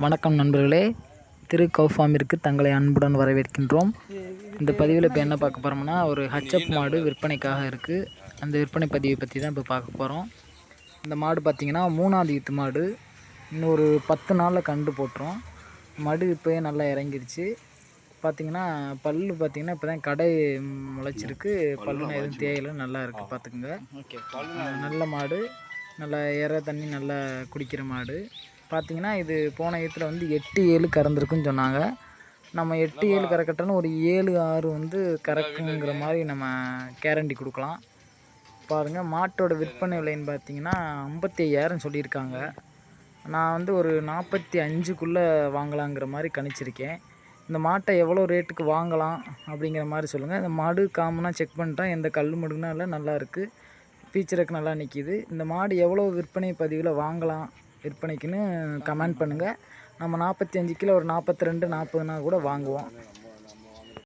வணக்கம் நண்பர்களே, திரு கவு ஃபார்மிற்கு தங்களை அன்புடன் வரவேற்கின்றோம். இந்த பதிவில் இப்போ என்ன பார்க்க போகிறோம்னா, ஒரு ஹச்எப் மாடு விற்பனைக்காக இருக்குது. அந்த விற்பனை பதிவை பற்றி தான் இப்போ பார்க்க போகிறோம். இந்த மாடு பார்த்திங்கன்னா 3ஆவது ஈத்து மாடு. இன்னொரு 10 நாளில் கண்டு போட்டுரும். மடு இப்போயே நல்லா இறங்கிடுச்சு. பார்த்திங்கன்னா பல்லு பார்த்திங்கன்னா இப்போ தான் கடை முளைச்சிருக்கு. பல்லுனா எதுவும் தேயிலை நல்லா இருக்குது, பார்த்துக்குங்க. நல்ல மாடு, நல்லா தண்ணி நல்லா குடிக்கிற மாடு. பார்த்திங்கன்னா இது போன ஈத்தில் வந்து 8-7 கறந்துருக்குன்னு சொன்னாங்க. நம்ம 8-7 கறக்கட்டன்னு ஒரு 7-6 வந்து கறக்குங்கிற மாதிரி நம்ம கேரண்டி கொடுக்கலாம். பாருங்கள், மாட்டோட விற்பனை விலைன்னு பார்த்திங்கன்னா 55,000 சொல்லியிருக்காங்க. நான் வந்து ஒரு 45க்குள்ளே வாங்கலாங்கிற மாதிரி கணிச்சிருக்கேன். இந்த மாட்டை எவ்வளோ ரேட்டுக்கு வாங்கலாம் அப்படிங்கிற மாதிரி சொல்லுங்கள். இந்த மாடு காமனாக செக் பண்ணிட்டேன், எந்த கல் மடுக்குனா இல்லை, நல்லா இருக்குது, ஃபீச்சருக்கு நல்லா நிற்கிது. இந்த மாடு எவ்வளோ விற்பனை பதிவில் வாங்கலாம் விற்பனைக்குன்னு கமெண்ட் பண்ணுங்கள். நம்ம 45 கிலோ ஒரு 42-40னா கூட வாங்குவோம்.